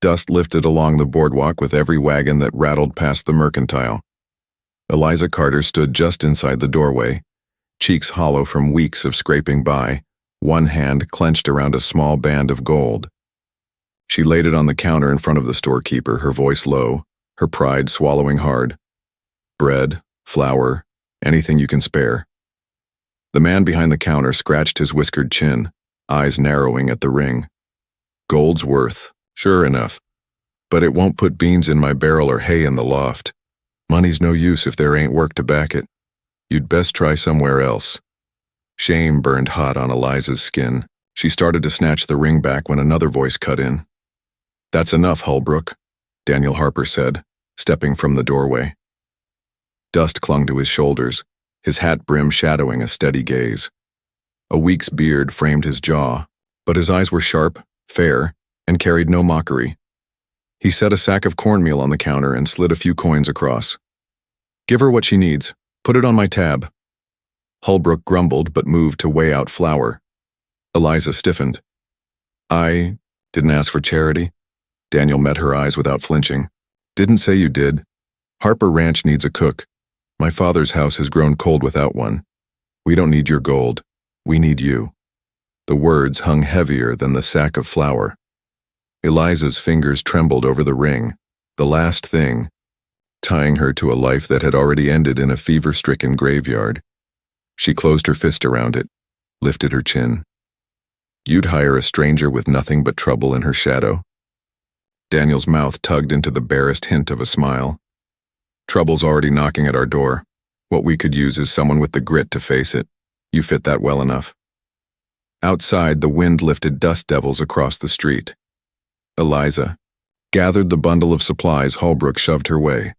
Dust lifted along the boardwalk with every wagon that rattled past the mercantile. Eliza Carter stood just inside the doorway, cheeks hollow from weeks of scraping by, one hand clenched around a small band of gold. She laid it on the counter in front of the storekeeper, her voice low, her pride swallowing hard. Bread, flour, anything you can spare. The man behind the counter scratched his whiskered chin, eyes narrowing at the ring. Gold's worth, sure enough. But it won't put beans in my barrel or hay in the loft. Money's no use if there ain't work to back it. You'd best try somewhere else. Shame burned hot on Eliza's skin. She started to snatch the ring back when another voice cut in. "That's enough, Holbrook," Daniel Harper said, stepping from the doorway. Dust clung to his shoulders, his hat brim shadowing a steady gaze. A week's beard framed his jaw, but his eyes were sharp, fair, and carried no mockery. He set a sack of cornmeal on the counter and slid a few coins across. "Give her what she needs. Put it on my tab." Holbrook grumbled but moved to weigh out flour. Eliza stiffened. "I didn't ask for charity." Daniel met her eyes without flinching. "Didn't say you did. Harper Ranch needs a cook. My father's house has grown cold without one. We don't need your gold. We need you." The words hung heavier than the sack of flour. Eliza's fingers trembled over the ring, the last thing, tying her to a life that had already ended in a fever-stricken graveyard. She closed her fist around it, lifted her chin. "You'd hire a stranger with nothing but trouble in her shadow?" Daniel's mouth tugged into the barest hint of a smile. "Trouble's already knocking at our door. What we could use is someone with the grit to face it. You fit that well enough." Outside, the wind lifted dust devils across the street. Eliza gathered the bundle of supplies Holbrook shoved her way.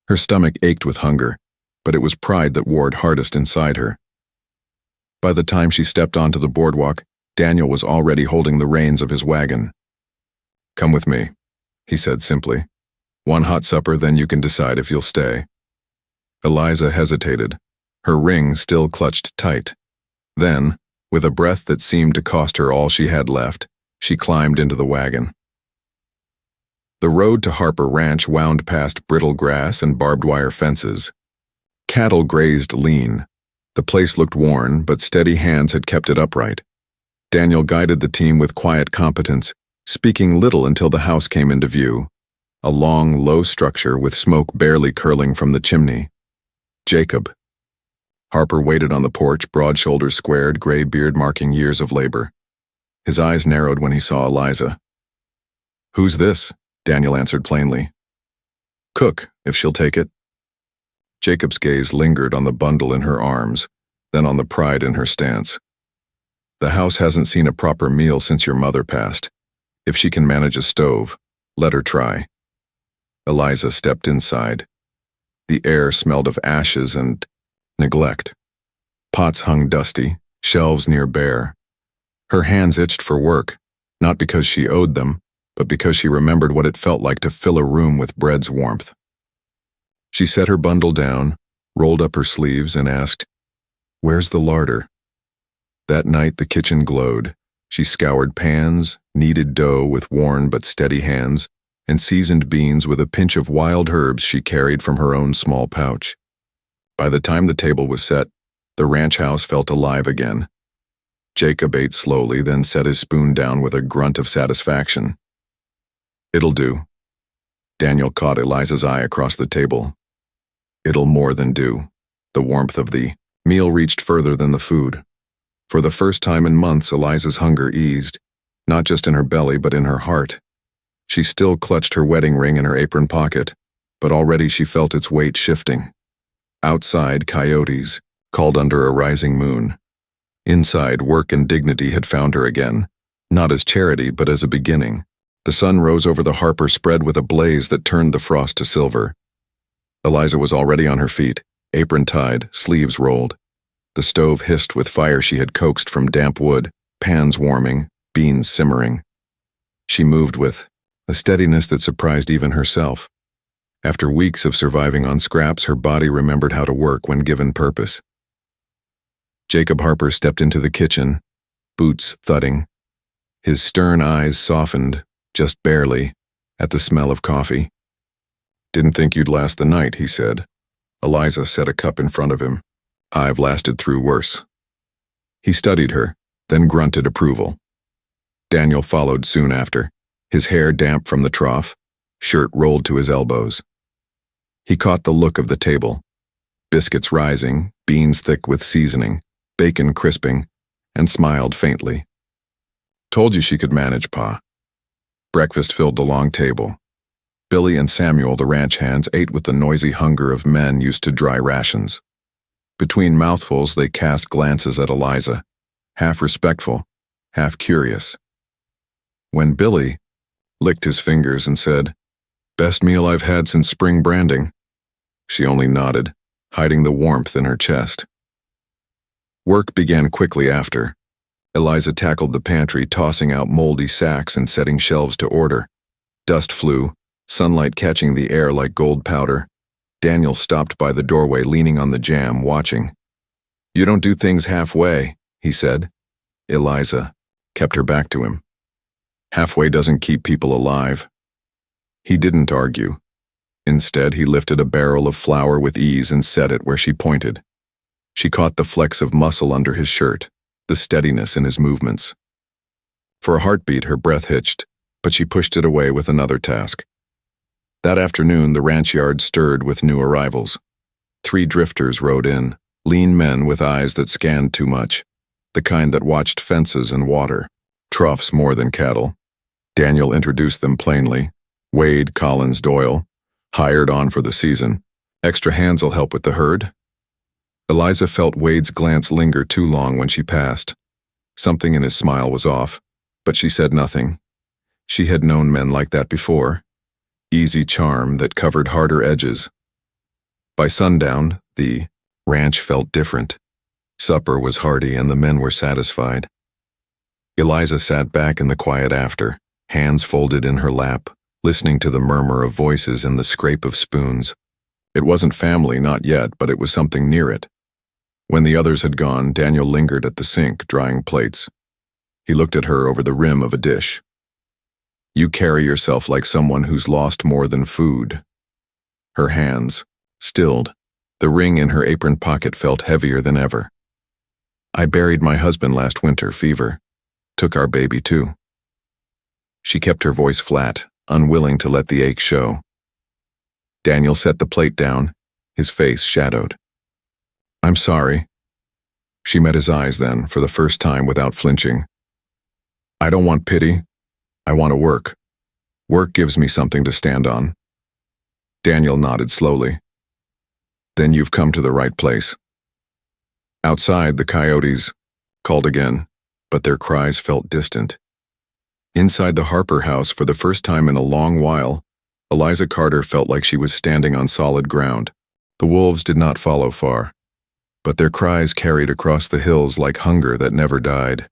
Her stomach ached with hunger, but it was pride that warred hardest inside her. By the time she stepped onto the boardwalk, Daniel was already holding the reins of his wagon. "Come with me," he said simply. "One hot supper, then you can decide if you'll stay." Eliza hesitated, her ring still clutched tight. Then, with a breath that seemed to cost her all she had left, she climbed into the wagon. The road to Harper Ranch wound past brittle grass and barbed wire fences. Cattle grazed lean. The place looked worn, but steady hands had kept it upright. Daniel guided the team with quiet competence, speaking little until the house came into view, a long, low structure with smoke barely curling from the chimney. Jacob. Harper waited on the porch, broad shoulders squared, gray beard marking years of labor. His eyes narrowed when he saw Eliza. "Who's this?" Daniel answered plainly. "Cook, if she'll take it." Jacob's gaze lingered on the bundle in her arms, then on the pride in her stance. "The house hasn't seen a proper meal since your mother passed. If she can manage a stove, let her try." Eliza stepped inside. The air smelled of ashes and neglect. Pots hung dusty, shelves near bare. Her hands itched for work, not because she owed them, but because she remembered what it felt like to fill a room with bread's warmth. She set her bundle down, rolled up her sleeves, and asked, "Where's the larder?" That night the kitchen glowed. She scoured pans, kneaded dough with worn but steady hands, and seasoned beans with a pinch of wild herbs she carried from her own small pouch. By the time the table was set, the ranch house felt alive again. Jacob ate slowly, then set his spoon down with a grunt of satisfaction. "It'll do." Daniel caught Eliza's eye across the table. "It'll more than do." The warmth of the meal reached further than the food. For the first time in months, Eliza's hunger eased, not just in her belly but in her heart. She still clutched her wedding ring in her apron pocket, but already she felt its weight shifting. Outside, coyotes called under a rising moon. Inside, work and dignity had found her again, not as charity but as a beginning. The sun rose over the Harper spread with a blaze that turned the frost to silver. Eliza was already on her feet, apron tied, sleeves rolled. The stove hissed with fire she had coaxed from damp wood, pans warming, beans simmering. She moved with a steadiness that surprised even herself. After weeks of surviving on scraps, her body remembered how to work when given purpose. Jacob Harper stepped into the kitchen, boots thudding. His stern eyes softened, just barely, at the smell of coffee. "Didn't think you'd last the night," he said. Eliza set a cup in front of him. "I've lasted through worse." He studied her, then grunted approval. Daniel followed soon after, his hair damp from the trough, shirt rolled to his elbows. He caught the look of the table. Biscuits rising, beans thick with seasoning, bacon crisping, and smiled faintly. "Told you she could manage, Pa." Breakfast filled the long table. Billy and Samuel, the ranch hands, ate with the noisy hunger of men used to dry rations. Between mouthfuls, they cast glances at Eliza, half respectful, half curious. When Billy licked his fingers and said, "Best meal I've had since spring branding," she only nodded, hiding the warmth in her chest. Work began quickly after. Eliza tackled the pantry, tossing out moldy sacks and setting shelves to order. Dust flew, sunlight catching the air like gold powder. Daniel stopped by the doorway, leaning on the jamb, watching. "You don't do things halfway," he said. Eliza kept her back to him. "Halfway doesn't keep people alive." He didn't argue. Instead, he lifted a barrel of flour with ease and set it where she pointed. She caught the flex of muscle under his shirt, the steadiness in his movements. For a heartbeat, her breath hitched, but she pushed it away with another task. That afternoon, the ranch yard stirred with new arrivals. 3 drifters rode in, lean men with eyes that scanned too much, the kind that watched fences and water, troughs more than cattle. Daniel introduced them plainly. Wade Collins Doyle, hired on for the season. "Extra hands'll help with the herd." Eliza felt Wade's glance linger too long when she passed. Something in his smile was off, but she said nothing. She had known men like that before. Easy charm that covered harder edges. By sundown, the ranch felt different. Supper was hearty and the men were satisfied. Eliza sat back in the quiet after, hands folded in her lap, listening to the murmur of voices and the scrape of spoons. It wasn't family, not yet, but it was something near it. When the others had gone, Daniel lingered at the sink, drying plates. He looked at her over the rim of a dish. "You carry yourself like someone who's lost more than food." Her hands stilled. The ring in her apron pocket felt heavier than ever. "I buried my husband last winter, fever. Took our baby too." She kept her voice flat, unwilling to let the ache show. Daniel set the plate down, his face shadowed. "I'm sorry." She met his eyes then, for the first time without flinching. "I don't want pity. I want to work. Work gives me something to stand on." Daniel nodded slowly. "Then you've come to the right place." Outside, the coyotes called again, but their cries felt distant. Inside the Harper house, for the first time in a long while, Eliza Carter felt like she was standing on solid ground. The wolves did not follow far, but their cries carried across the hills like hunger that never died.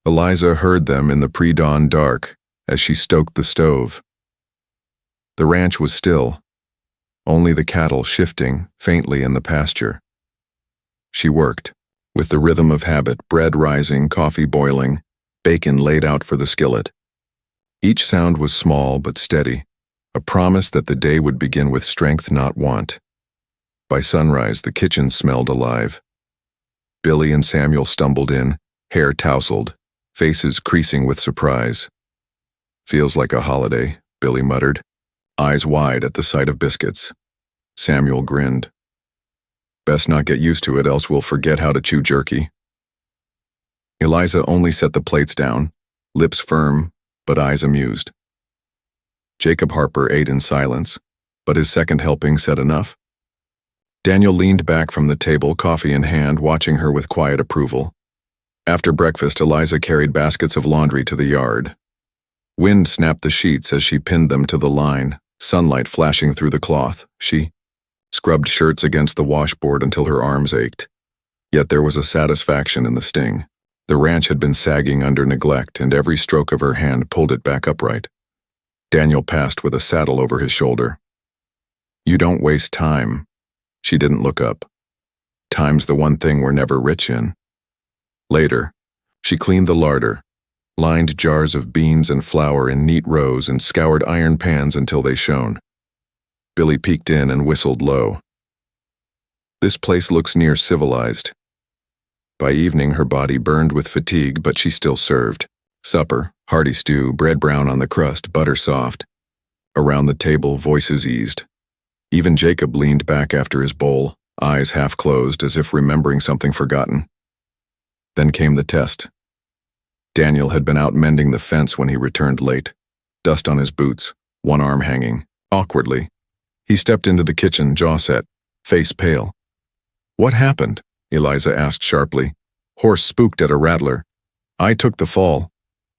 Eliza heard them in the pre-dawn dark as she stoked the stove. The ranch was still, only the cattle shifting faintly in the pasture. She worked, with the rhythm of habit, bread rising, coffee boiling, bacon laid out for the skillet. Each sound was small but steady, a promise that the day would begin with strength, not want. By sunrise, the kitchen smelled alive. Billy and Samuel stumbled in, hair tousled, faces creasing with surprise. "Feels like a holiday," Billy muttered, eyes wide at the sight of biscuits. Samuel grinned. "Best not get used to it, else we'll forget how to chew jerky." Eliza only set the plates down, lips firm, but eyes amused. Jacob Harper ate in silence, but his second helping said enough. Daniel leaned back from the table, coffee in hand, watching her with quiet approval. After breakfast, Eliza carried baskets of laundry to the yard. Wind snapped the sheets as she pinned them to the line, sunlight flashing through the cloth. She scrubbed shirts against the washboard until her arms ached. Yet there was a satisfaction in the sting. The ranch had been sagging under neglect, and every stroke of her hand pulled it back upright. Daniel passed with a saddle over his shoulder. "You don't waste time." She didn't look up. "Time's the one thing we're never rich in." Later, she cleaned the larder, lined jars of beans and flour in neat rows and scoured iron pans until they shone. Billy peeked in and whistled low. This place looks near civilized. By evening, her body burned with fatigue, but she still served. Supper, hearty stew, bread brown on the crust, butter soft. Around the table, voices eased. Even Jacob leaned back after his bowl, eyes half closed as if remembering something forgotten. Then came the test. Daniel had been out mending the fence when he returned late. Dust on his boots, one arm hanging, awkwardly. He stepped into the kitchen, jaw set, face pale. "What happened?" Eliza asked sharply. Horse spooked at a rattler. "I took the fall."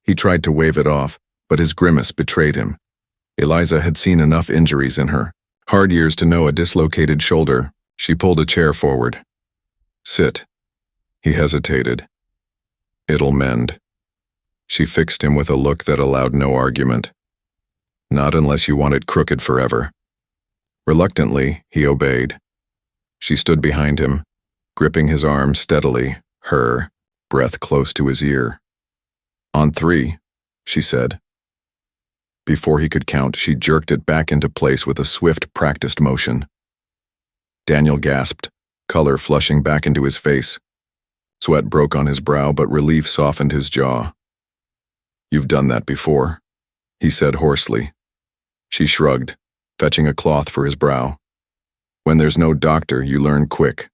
He tried to wave it off, but his grimace betrayed him. Eliza had seen enough injuries in her. Hard years to know a dislocated shoulder. She pulled a chair forward. "Sit." He hesitated. "It'll mend." She fixed him with a look that allowed no argument. "Not unless you want it crooked forever." Reluctantly, he obeyed. She stood behind him, gripping his arm steadily, her breath close to his ear. "On 3, she said. Before he could count, she jerked it back into place with a swift, practiced motion. Daniel gasped, color flushing back into his face. Sweat broke on his brow, but relief softened his jaw. "You've done that before," he said hoarsely. She shrugged, fetching a cloth for his brow. "When there's no doctor, you learn quick.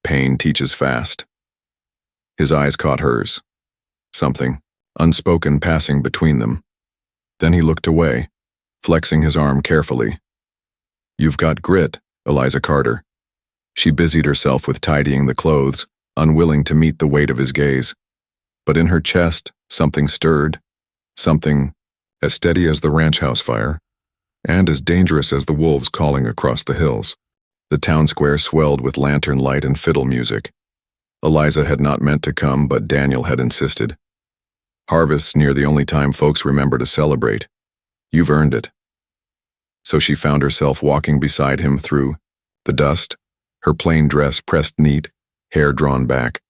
Pain teaches fast." His eyes caught hers. Something, unspoken, passing between them. Then he looked away, flexing his arm carefully. "You've got grit, Eliza Carter." She busied herself with tidying the clothes, unwilling to meet the weight of his gaze. But in her chest, something stirred. Something as steady as the ranch house fire, and as dangerous as the wolves calling across the hills. The town square swelled with lantern light and fiddle music. Eliza had not meant to come, but Daniel had insisted. Harvest's near the only time folks remember to celebrate. You've earned it. So she found herself walking beside him through the dust, her plain dress pressed neat, hair drawn back.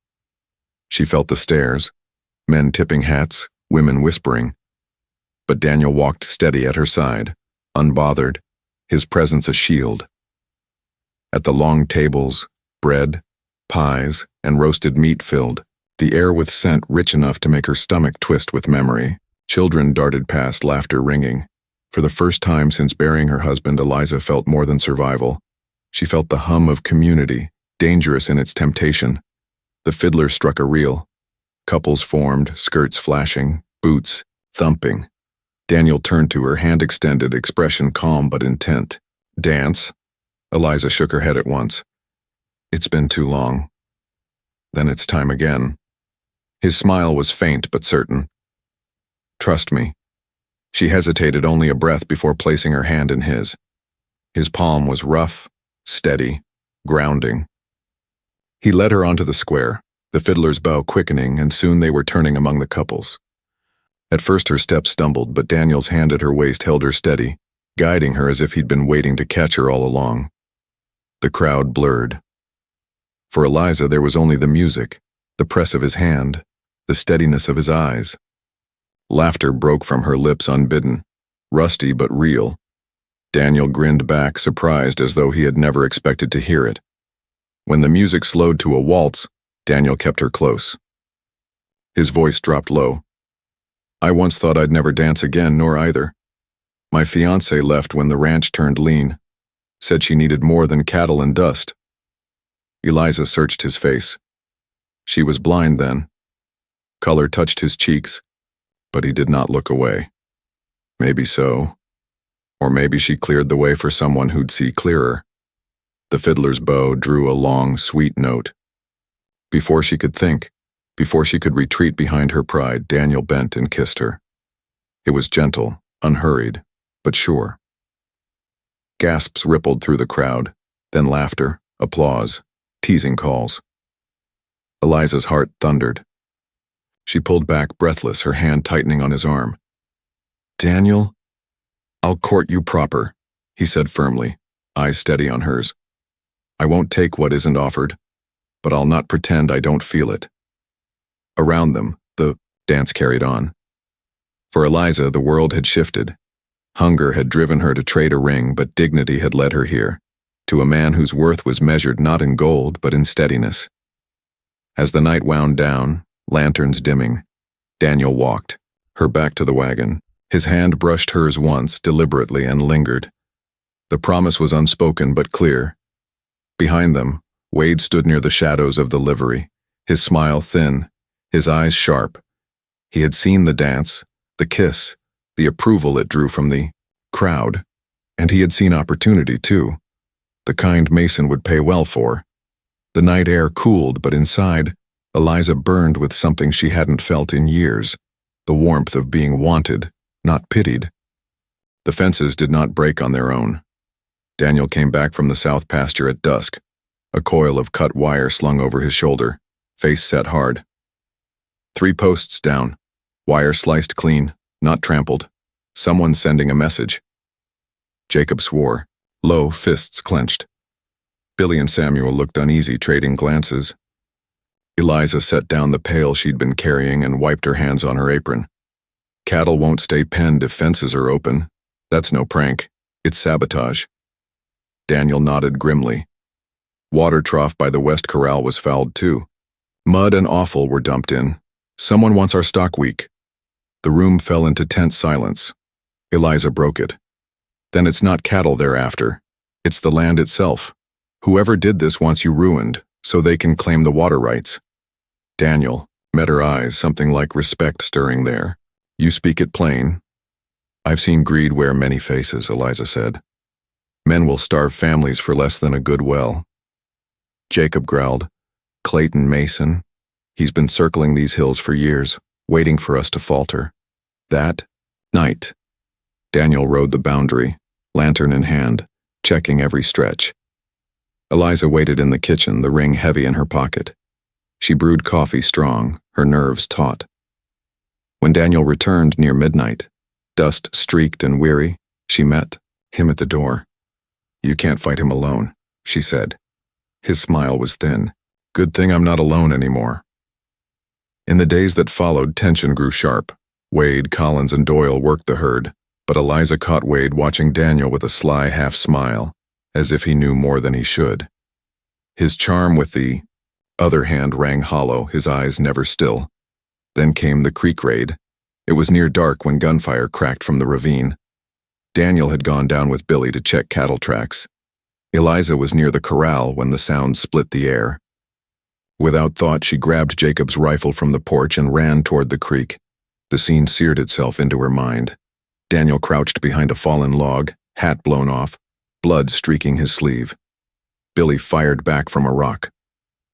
She felt the stares, men tipping hats, women whispering. But Daniel walked steady at her side, unbothered, his presence a shield. At the long tables, bread, pies, and roasted meat filled, the air with scent rich enough to make her stomach twist with memory. Children darted past, laughter ringing. For the first time since burying her husband, Eliza felt more than survival. She felt the hum of community, dangerous in its temptation. The fiddler struck a reel. Couples formed, skirts flashing, boots thumping. Daniel turned to her, hand extended, expression calm but intent. "Dance?" Eliza shook her head at once. "It's been too long." "Then it's time again." His smile was faint but certain. "Trust me." She hesitated only a breath before placing her hand in his. His palm was rough, steady, grounding. He led her onto the square, the fiddler's bow quickening, and soon they were turning among the couples. At first her steps stumbled, but Daniel's hand at her waist held her steady, guiding her as if he'd been waiting to catch her all along. The crowd blurred. For Eliza there was only the music, the press of his hand, the steadiness of his eyes. Laughter broke from her lips unbidden, rusty but real. Daniel grinned back, surprised as though he had never expected to hear it. When the music slowed to a waltz, Daniel kept her close. His voice dropped low. "I once thought I'd never dance again, nor either. My fiancé left when the ranch turned lean. Said she needed more than cattle and dust." Eliza searched his face. She was blind then. Color touched his cheeks, but he did not look away. Maybe so. Or maybe she cleared the way for someone who'd see clearer. The fiddler's bow drew a long, sweet note. Before she could think, before she could retreat behind her pride, Daniel bent and kissed her. It was gentle, unhurried, but sure. Gasps rippled through the crowd, then laughter, applause, teasing calls. Eliza's heart thundered. She pulled back, breathless, her hand tightening on his arm. "Daniel, I'll court you proper," he said firmly, eyes steady on hers. "I won't take what isn't offered, but I'll not pretend I don't feel it." Around them, the Dance carried on. For Eliza, the world had shifted. Hunger had driven her to trade a ring, but dignity had led her here, to a man whose worth was measured not in gold, but in steadiness. As the night wound down, lanterns dimming, Daniel walked, her back to the wagon. His hand brushed hers once, deliberately, and lingered. The promise was unspoken but clear. Behind them, Wade stood near the shadows of the livery, his smile thin, his eyes sharp. He had seen the dance, the kiss, the approval it drew from the crowd, and he had seen opportunity too, the kind Mason would pay well for. The night air cooled, but inside, Eliza burned with something she hadn't felt in years, the warmth of being wanted, not pitied. The fences did not break on their own. Daniel came back from the south pasture at dusk, a coil of cut wire slung over his shoulder, face set hard. 3 posts down, wire sliced clean, not trampled. Someone sending a message. Jacob swore, low, fists clenched. Billy and Samuel looked uneasy, trading glances. Eliza set down the pail she'd been carrying and wiped her hands on her apron. Cattle won't stay penned if fences are open. That's no prank. It's sabotage. Daniel nodded grimly. Water trough by the West Corral was fouled too. Mud and offal were dumped in. Someone wants our stock week. The room fell into tense silence. Eliza broke it. Then it's not cattle they're after. It's the land itself. Whoever did this wants you ruined, so they can claim the water rights. Daniel met her eyes, something like respect stirring there. You speak it plain. I've seen greed wear many faces, Eliza said. Men will starve families for less than a good well. Jacob growled. Clayton Mason. He's been circling these hills for years, waiting for us to falter. That night. Daniel rode the boundary, lantern in hand, checking every stretch. Eliza waited in the kitchen, the ring heavy in her pocket. She brewed coffee strong, her nerves taut. When Daniel returned near midnight, dust streaked and weary, she met him at the door. You can't fight him alone, she said. His smile was thin. Good thing I'm not alone anymore. In the days that followed, tension grew sharp. Wade, Collins, and Doyle worked the herd, but Eliza caught Wade watching Daniel with a sly half-smile, as if he knew more than he should. His charm with the other hand rang hollow, his eyes never still. Then came the creek raid. It was near dark when gunfire cracked from the ravine. Daniel had gone down with Billy to check cattle tracks. Eliza was near the corral when the sound split the air. Without thought, she grabbed Jacob's rifle from the porch and ran toward the creek. The scene seared itself into her mind. Daniel crouched behind a fallen log, hat blown off, blood streaking his sleeve. Billy fired back from a rock.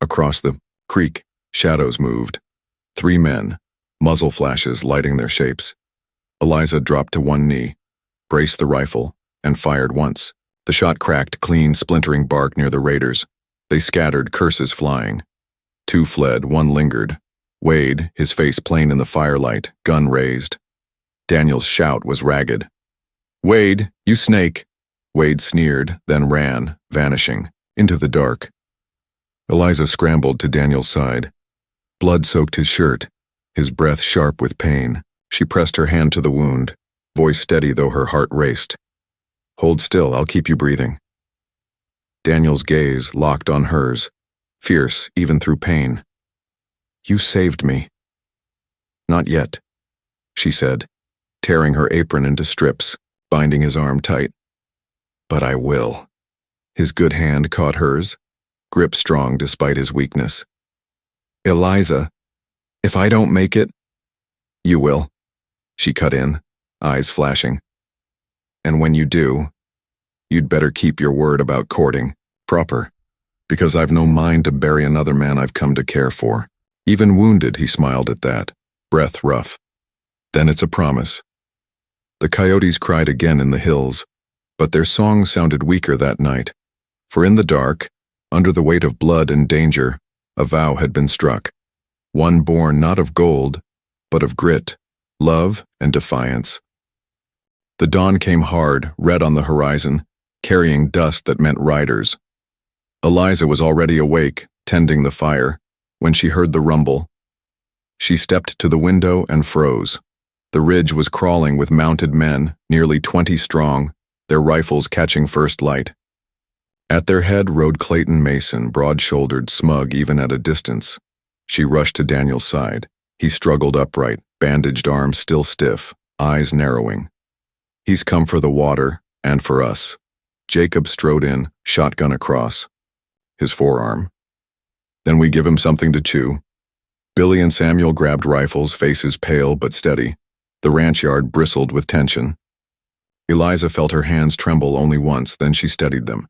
Across the creek, shadows moved. 3 men, muzzle flashes lighting their shapes. Eliza dropped to one knee, braced the rifle, and fired once. The shot cracked clean, splintering bark near the raiders. They scattered, curses flying. 2 fled, 1 lingered. Wade, his face plain in the firelight, gun raised. Daniel's shout was ragged. Wade, you snake! Wade sneered, then ran, vanishing, into the dark. Eliza scrambled to Daniel's side. Blood soaked his shirt, his breath sharp with pain. She pressed her hand to the wound, voice steady though her heart raced. Hold still, I'll keep you breathing. Daniel's gaze locked on hers, fierce even through pain. You saved me. Not yet, she said, tearing her apron into strips, binding his arm tight. But I will. His good hand caught hers, grip strong despite his weakness. Eliza, if I don't make it, you will, she cut in, eyes flashing. And when you do, you'd better keep your word about courting, proper, because I've no mind to bury another man I've come to care for. Even wounded, he smiled at that, breath rough. Then it's a promise. The coyotes cried again in the hills, but their song sounded weaker that night, for in the dark, under the weight of blood and danger, a vow had been struck, one born not of gold, but of grit, love, and defiance. The dawn came hard, red on the horizon, carrying dust that meant riders. Eliza was already awake, tending the fire, when she heard the rumble. She stepped to the window and froze. The ridge was crawling with mounted men, nearly 20 strong, their rifles catching first light. At their head rode Clayton Mason, broad-shouldered, smug even at a distance. She rushed to Daniel's side. He struggled upright, bandaged arms still stiff, eyes narrowing. "He's come for the water, and for us." Jacob strode in, shotgun across his forearm. "Then we give him something to chew." Billy and Samuel grabbed rifles, faces pale but steady. The ranch yard bristled with tension. Eliza felt her hands tremble only once, then she steadied them.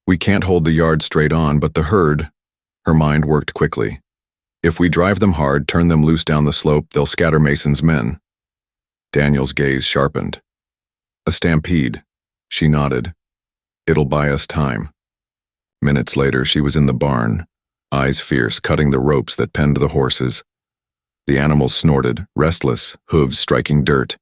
"We can't hold the yard straight on, but the herd—" Her mind worked quickly. "If we drive them hard, turn them loose down the slope, they'll scatter Mason's men." Daniel's gaze sharpened. "A stampede." She nodded. "It'll buy us time." Minutes later, she was in the barn, eyes fierce, cutting the ropes that penned the horses. The animals snorted, restless, hooves striking dirt.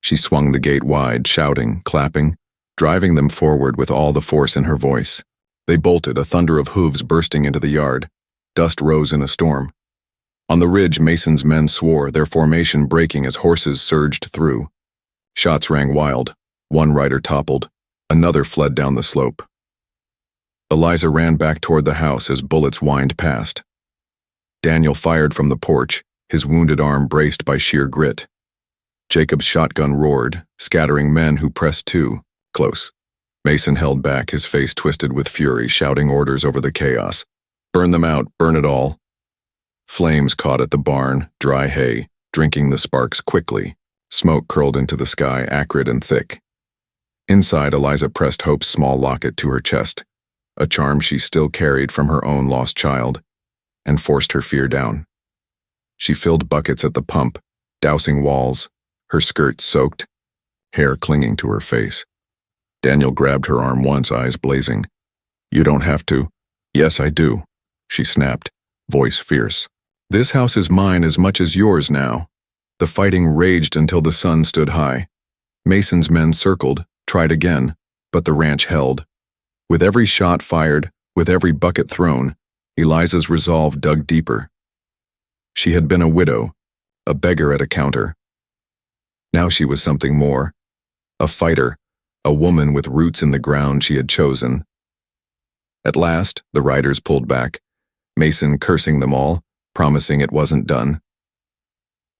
She swung the gate wide, shouting, clapping, driving them forward with all the force in her voice. They bolted, a thunder of hooves bursting into the yard. Dust rose in a storm. On the ridge, Mason's men swore, their formation breaking as horses surged through. Shots rang wild. One rider toppled. Another fled down the slope. Eliza ran back toward the house as bullets whined past. Daniel fired from the porch, his wounded arm braced by sheer grit. Jacob's shotgun roared, scattering men who pressed too close. Mason held back, his face twisted with fury, shouting orders over the chaos. "Burn them out, burn it all." Flames caught at the barn, dry hay, drinking the sparks quickly. Smoke curled into the sky, acrid and thick. Inside, Eliza pressed Hope's small locket to her chest, a charm she still carried from her own lost child, and forced her fear down. She filled buckets at the pump, dousing walls, her skirt soaked, hair clinging to her face. Daniel grabbed her arm once, eyes blazing. "You don't have to." "Yes, I do," she snapped, voice fierce. "This house is mine as much as yours now." The fighting raged until the sun stood high. Mason's men circled, tried again, but the ranch held. With every shot fired, with every bucket thrown, Eliza's resolve dug deeper. She had been a widow, a beggar at a counter. Now she was something more, a fighter, a woman with roots in the ground she had chosen. At last, the riders pulled back, Mason cursing them all, promising it wasn't done.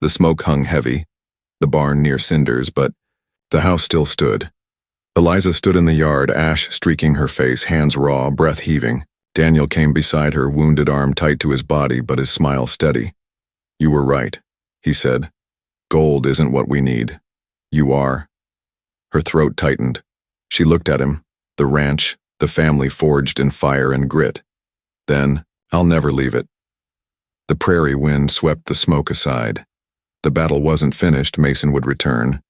The smoke hung heavy, the barn near cinders, but the house still stood. Eliza stood in the yard, ash streaking her face, hands raw, breath heaving. Daniel came beside her, wounded arm tight to his body, but his smile steady. "You were right," he said. "Gold isn't what we need. You are." Her throat tightened. She looked at him, the ranch, the family forged in fire and grit. Then, "I'll never leave it." The prairie wind swept the smoke aside. The battle wasn't finished, Mason would return,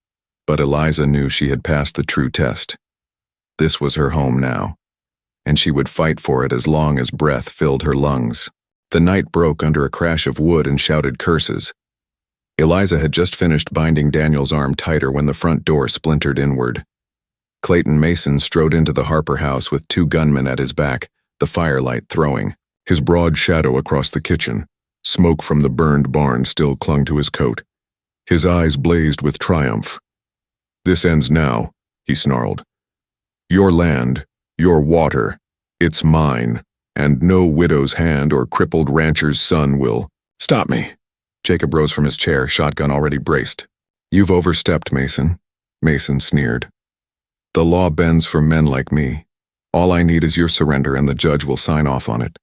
but Eliza knew she had passed the true test. This was her home now, and she would fight for it as long as breath filled her lungs. The night broke under a crash of wood and shouted curses. Eliza had just finished binding Daniel's arm tighter when the front door splintered inward. Clayton Mason strode into the Harper house with 2 gunmen at his back, the firelight throwing, his broad shadow across the kitchen. Smoke from the burned barn still clung to his coat. His eyes blazed with triumph. "This ends now," he snarled. "Your land, your water, it's mine, and no widow's hand or crippled rancher's son will—" "Stop me." Jacob rose from his chair, shotgun already braced. "You've overstepped, Mason." Mason sneered. "The law bends for men like me. All I need is your surrender and the judge will sign off on it."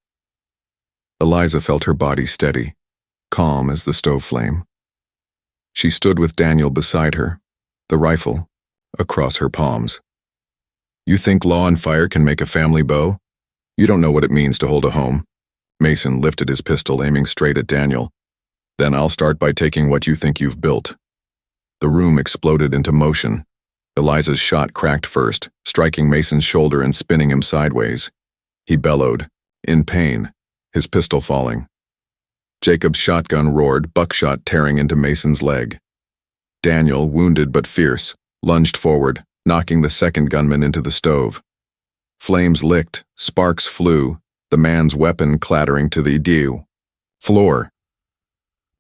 Eliza felt her body steady, calm as the stove flame. She stood with Daniel beside her, the rifle across her palms. "You think law and fire can make a family bow? You don't know what it means to hold a home." Mason lifted his pistol, aiming straight at Daniel. "Then I'll start by taking what you think you've built." The room exploded into motion. Eliza's shot cracked first, striking Mason's shoulder and spinning him sideways. He bellowed, in pain, his pistol falling. Jacob's shotgun roared, buckshot tearing into Mason's leg. Daniel, wounded but fierce, lunged forward, knocking the second gunman into the stove. Flames licked, sparks flew, the man's weapon clattering to the floor.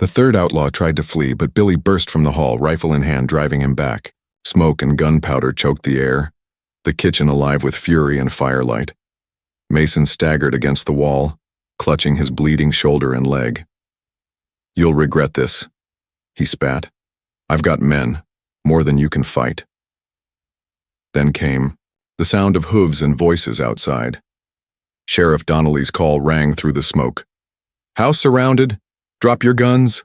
The third outlaw tried to flee, but Billy burst from the hall, rifle in hand, driving him back. Smoke and gunpowder choked the air, the kitchen alive with fury and firelight. Mason staggered against the wall, clutching his bleeding shoulder and leg. "You'll regret this," he spat. "I've got men, more than you can fight." Then came the sound of hooves and voices outside. Sheriff Donnelly's call rang through the smoke. "House surrounded. Drop your guns."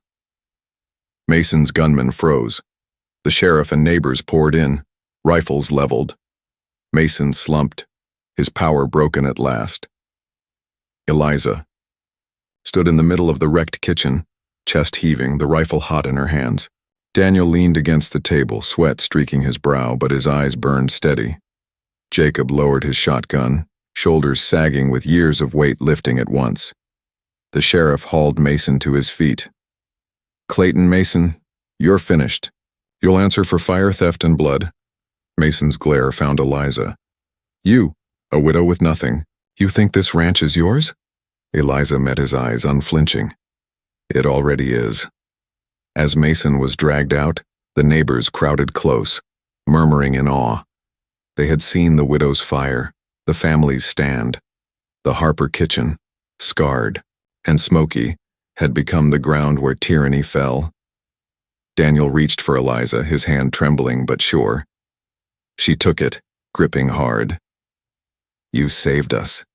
Mason's gunmen froze. The sheriff and neighbors poured in, rifles leveled. Mason slumped, his power broken at last. Eliza stood in the middle of the wrecked kitchen, chest heaving, the rifle hot in her hands. Daniel leaned against the table, sweat streaking his brow, but his eyes burned steady. Jacob lowered his shotgun, shoulders sagging with years of weight lifting at once. The sheriff hauled Mason to his feet. "Clayton Mason, you're finished. You'll answer for fire, theft, and blood." Mason's glare found Eliza. "You, a widow with nothing, you think this ranch is yours?" Eliza met his eyes, unflinching. "It already is." As Mason was dragged out, the neighbors crowded close, murmuring in awe. They had seen the widow's fire, the family's stand. The Harper kitchen, scarred and smoky, had become the ground where tyranny fell. Daniel reached for Eliza, his hand trembling but sure. She took it, gripping hard. "You saved us,"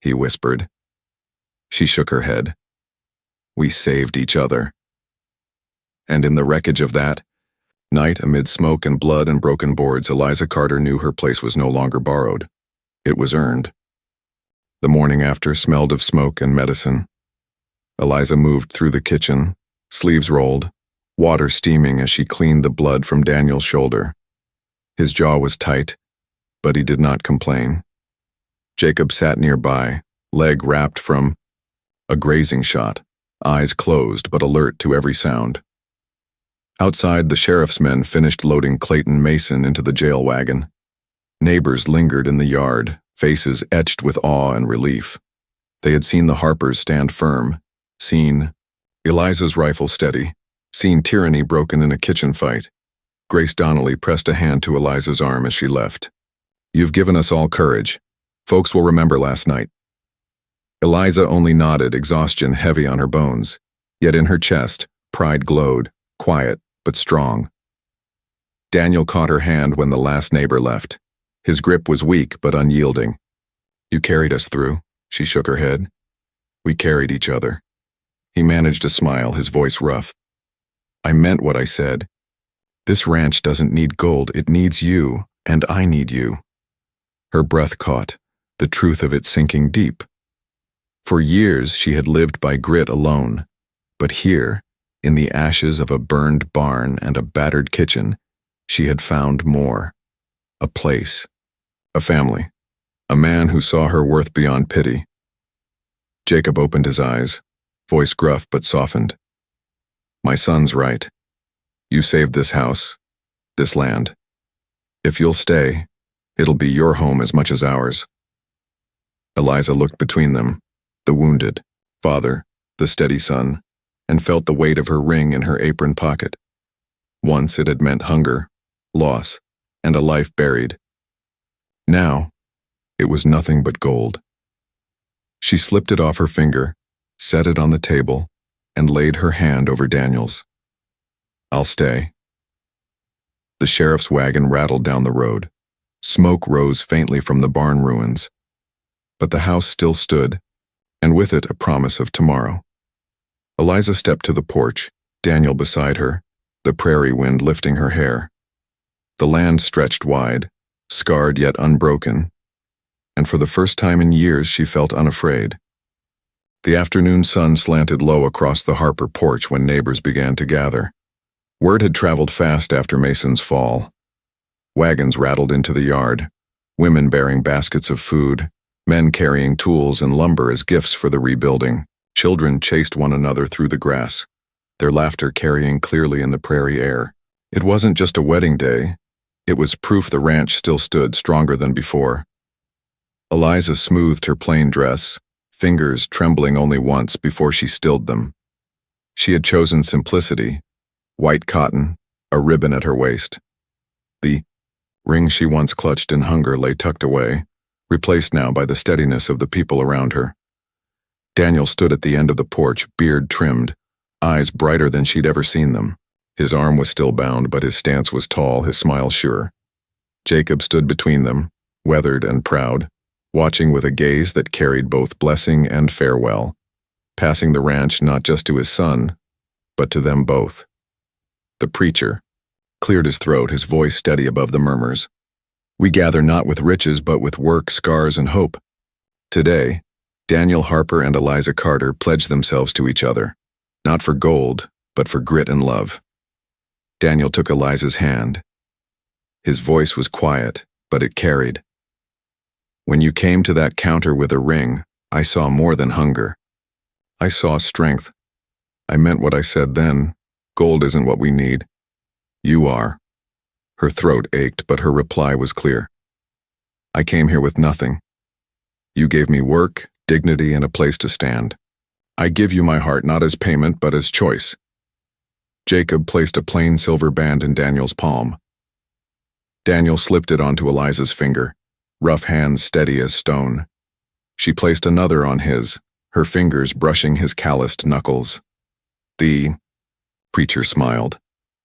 he whispered. She shook her head. "We saved each other." And in the wreckage of that night, amid smoke and blood and broken boards, Eliza Carter knew her place was no longer borrowed. It was earned. The morning after smelled of smoke and medicine. Eliza moved through the kitchen, sleeves rolled, water steaming as she cleaned the blood from Daniel's shoulder. His jaw was tight, but he did not complain. Jacob sat nearby, leg wrapped from a grazing shot, eyes closed but alert to every sound. Outside, the sheriff's men finished loading Clayton Mason into the jail wagon. Neighbors lingered in the yard, faces etched with awe and relief. They had seen the Harpers stand firm, seen Eliza's rifle steady, seen tyranny broken in a kitchen fight. Grace Donnelly pressed a hand to Eliza's arm as she left. "You've given us all courage. Folks will remember last night." Eliza only nodded, exhaustion heavy on her bones. Yet in her chest, pride glowed, quiet but strong. Daniel caught her hand when the last neighbor left. His grip was weak but unyielding. "You carried us through," she shook her head. "We carried each other." He managed a smile, his voice rough. "I meant what I said. This ranch doesn't need gold, it needs you, and I need you." Her breath caught, the truth of it sinking deep. For years she had lived by grit alone, but here, in the ashes of a burned barn and a battered kitchen, she had found more. A place, a family, a man who saw her worth beyond pity. Jacob opened his eyes, voice gruff but softened. "My son's right. You saved this house, this land. If you'll stay, it'll be your home as much as ours." Eliza looked between them, the wounded father, the steady son, and felt the weight of her ring in her apron pocket. Once it had meant hunger, loss, and a life buried. Now, it was nothing but gold. She slipped it off her finger, set it on the table, and laid her hand over Daniel's. "I'll stay." The sheriff's wagon rattled down the road. Smoke rose faintly from the barn ruins. But the house still stood, and with it a promise of tomorrow. Eliza stepped to the porch, Daniel beside her, the prairie wind lifting her hair. The land stretched wide, scarred yet unbroken, and for the first time in years she felt unafraid. The afternoon sun slanted low across the Harper porch when neighbors began to gather. Word had traveled fast after Mason's fall. Wagons rattled into the yard, women bearing baskets of food, men carrying tools and lumber as gifts for the rebuilding. Children chased one another through the grass, their laughter carrying clearly in the prairie air. It wasn't just a wedding day. It was proof the ranch still stood stronger than before. Eliza smoothed her plain dress, fingers trembling only once before she stilled them. She had chosen simplicity, white cotton, a ribbon at her waist. The ring she once clutched in hunger lay tucked away, replaced now by the steadiness of the people around her. Daniel stood at the end of the porch, beard trimmed, eyes brighter than she'd ever seen them. His arm was still bound, but his stance was tall, his smile sure. Jacob stood between them, weathered and proud, watching with a gaze that carried both blessing and farewell, passing the ranch not just to his son, but to them both. The preacher cleared his throat, his voice steady above the murmurs. We gather not with riches, but with work, scars, and hope. Today, Daniel Harper and Eliza Carter pledged themselves to each other, not for gold, but for grit and love. Daniel took Eliza's hand. His voice was quiet, but it carried. When you came to that counter with a ring, I saw more than hunger. I saw strength. I meant what I said then. Gold isn't what we need. You are. Her throat ached, but her reply was clear. I came here with nothing. You gave me work, dignity, and a place to stand. I give you my heart not as payment, but as choice. Jacob placed a plain silver band in Daniel's palm. Daniel slipped it onto Eliza's finger, rough hands steady as stone. She placed another on his, her fingers brushing his calloused knuckles. The preacher smiled.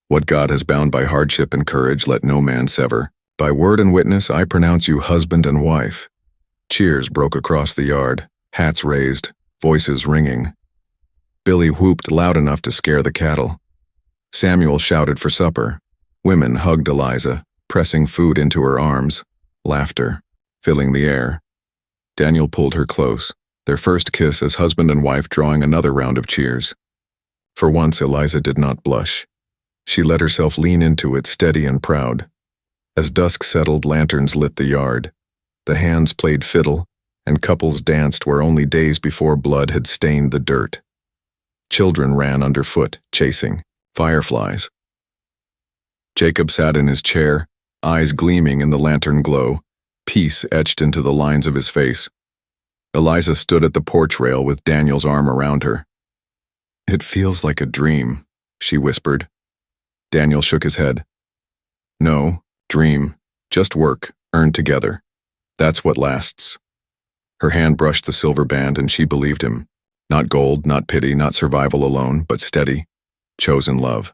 What God has bound by hardship and courage, let no man sever. By word and witness, I pronounce you husband and wife. Cheers broke across the yard, hats raised, voices ringing. Billy whooped loud enough to scare the cattle. Samuel shouted for supper. Women hugged Eliza, pressing food into her arms, laughter filling the air. Daniel pulled her close, their first kiss as husband and wife drawing another round of cheers. For once, Eliza did not blush. She let herself lean into it, steady and proud. As dusk settled, lanterns lit the yard. The hands played fiddle, and couples danced where only days before blood had stained the dirt. Children ran underfoot, chasing fireflies. Jacob sat in his chair, eyes gleaming in the lantern glow, peace etched into the lines of his face. Eliza stood at the porch rail with Daniel's arm around her. It feels like a dream, she whispered. Daniel shook his head. No, dream, just work, earned together. That's what lasts. Her hand brushed the silver band and she believed him. Not gold, not pity, not survival alone, but steady, chosen love.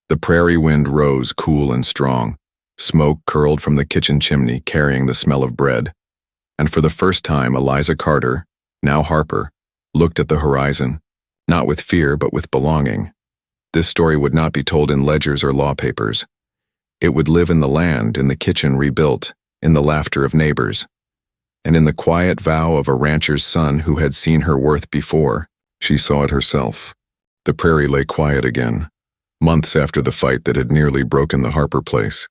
The prairie wind rose cool and strong. Smoke curled from the kitchen chimney, carrying the smell of bread. And for the first time, Eliza Carter, now Harper, looked at the horizon, not with fear but with belonging. This story would not be told in ledgers or law papers. It would live in the land, in the kitchen rebuilt, in the laughter of neighbors, and in the quiet vow of a rancher's son who had seen her worth before. She saw it herself. The prairie lay quiet again, months after the fight that had nearly broken the Harper place.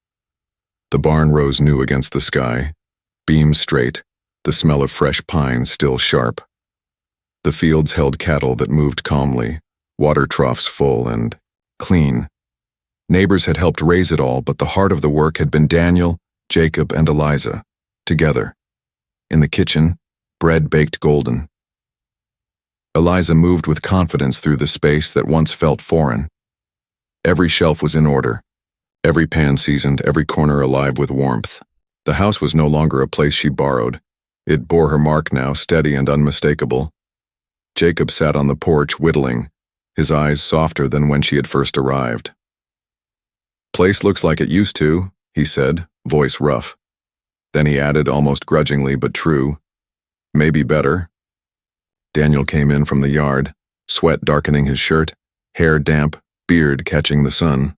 The barn rose new against the sky, beams straight, the smell of fresh pine still sharp. The fields held cattle that moved calmly, water troughs full and clean. Neighbors had helped raise it all, but the heart of the work had been Daniel, Jacob, and Eliza, together. In the kitchen, bread baked golden. Eliza moved with confidence through the space that once felt foreign. Every shelf was in order, every pan seasoned, every corner alive with warmth. The house was no longer a place she borrowed. It bore her mark now, steady and unmistakable. Jacob sat on the porch, whittling, his eyes softer than when she had first arrived. Place looks like it used to, he said, voice rough. Then he added, almost grudgingly but true, maybe better. Daniel came in from the yard, sweat darkening his shirt, hair damp, beard catching the sun.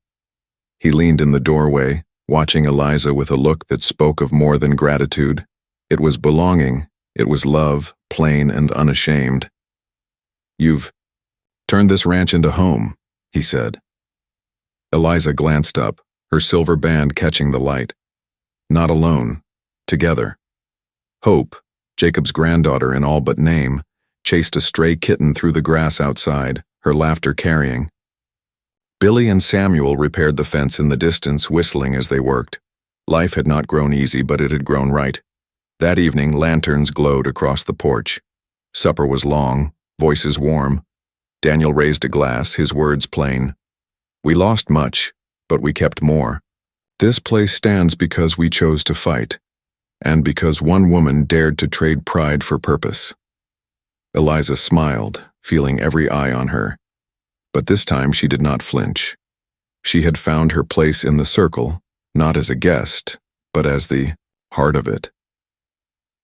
He leaned in the doorway, watching Eliza with a look that spoke of more than gratitude. It was belonging, it was love, plain and unashamed. You've turned this ranch into home, he said. Eliza glanced up, her silver band catching the light. Not alone, together. Hope, Jacob's granddaughter in all but name, chased a stray kitten through the grass outside, her laughter carrying. Billy and Samuel repaired the fence in the distance, whistling as they worked. Life had not grown easy, but it had grown right. That evening, lanterns glowed across the porch. Supper was long, voices warm. Daniel raised a glass, his words plain. We lost much, but we kept more. This place stands because we chose to fight, and because one woman dared to trade pride for purpose. Eliza smiled, feeling every eye on her. But this time she did not flinch. She had found her place in the circle, not as a guest, but as the heart of it.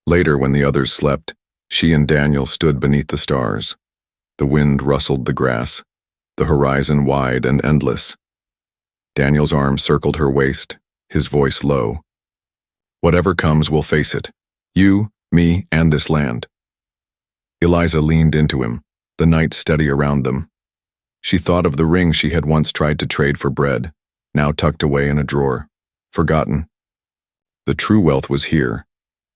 Later, when the others slept, she and Daniel stood beneath the stars. The wind rustled the grass, the horizon wide and endless. Daniel's arm circled her waist, his voice low. Whatever comes, we'll face it. You, me, and this land. Eliza leaned into him, the night steady around them. She thought of the ring she had once tried to trade for bread, now tucked away in a drawer, forgotten. The true wealth was here.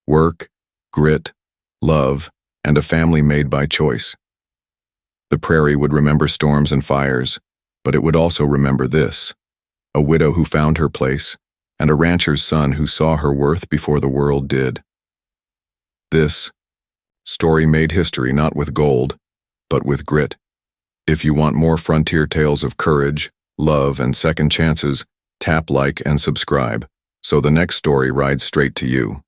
Work, grit, love, and a family made by choice. The prairie would remember storms and fires, but it would also remember this: a widow who found her place, and a rancher's son who saw her worth before the world did. This story made history not with gold, but with grit. If you want more frontier tales of courage, love, and second chances, tap like and subscribe, so the next story rides straight to you.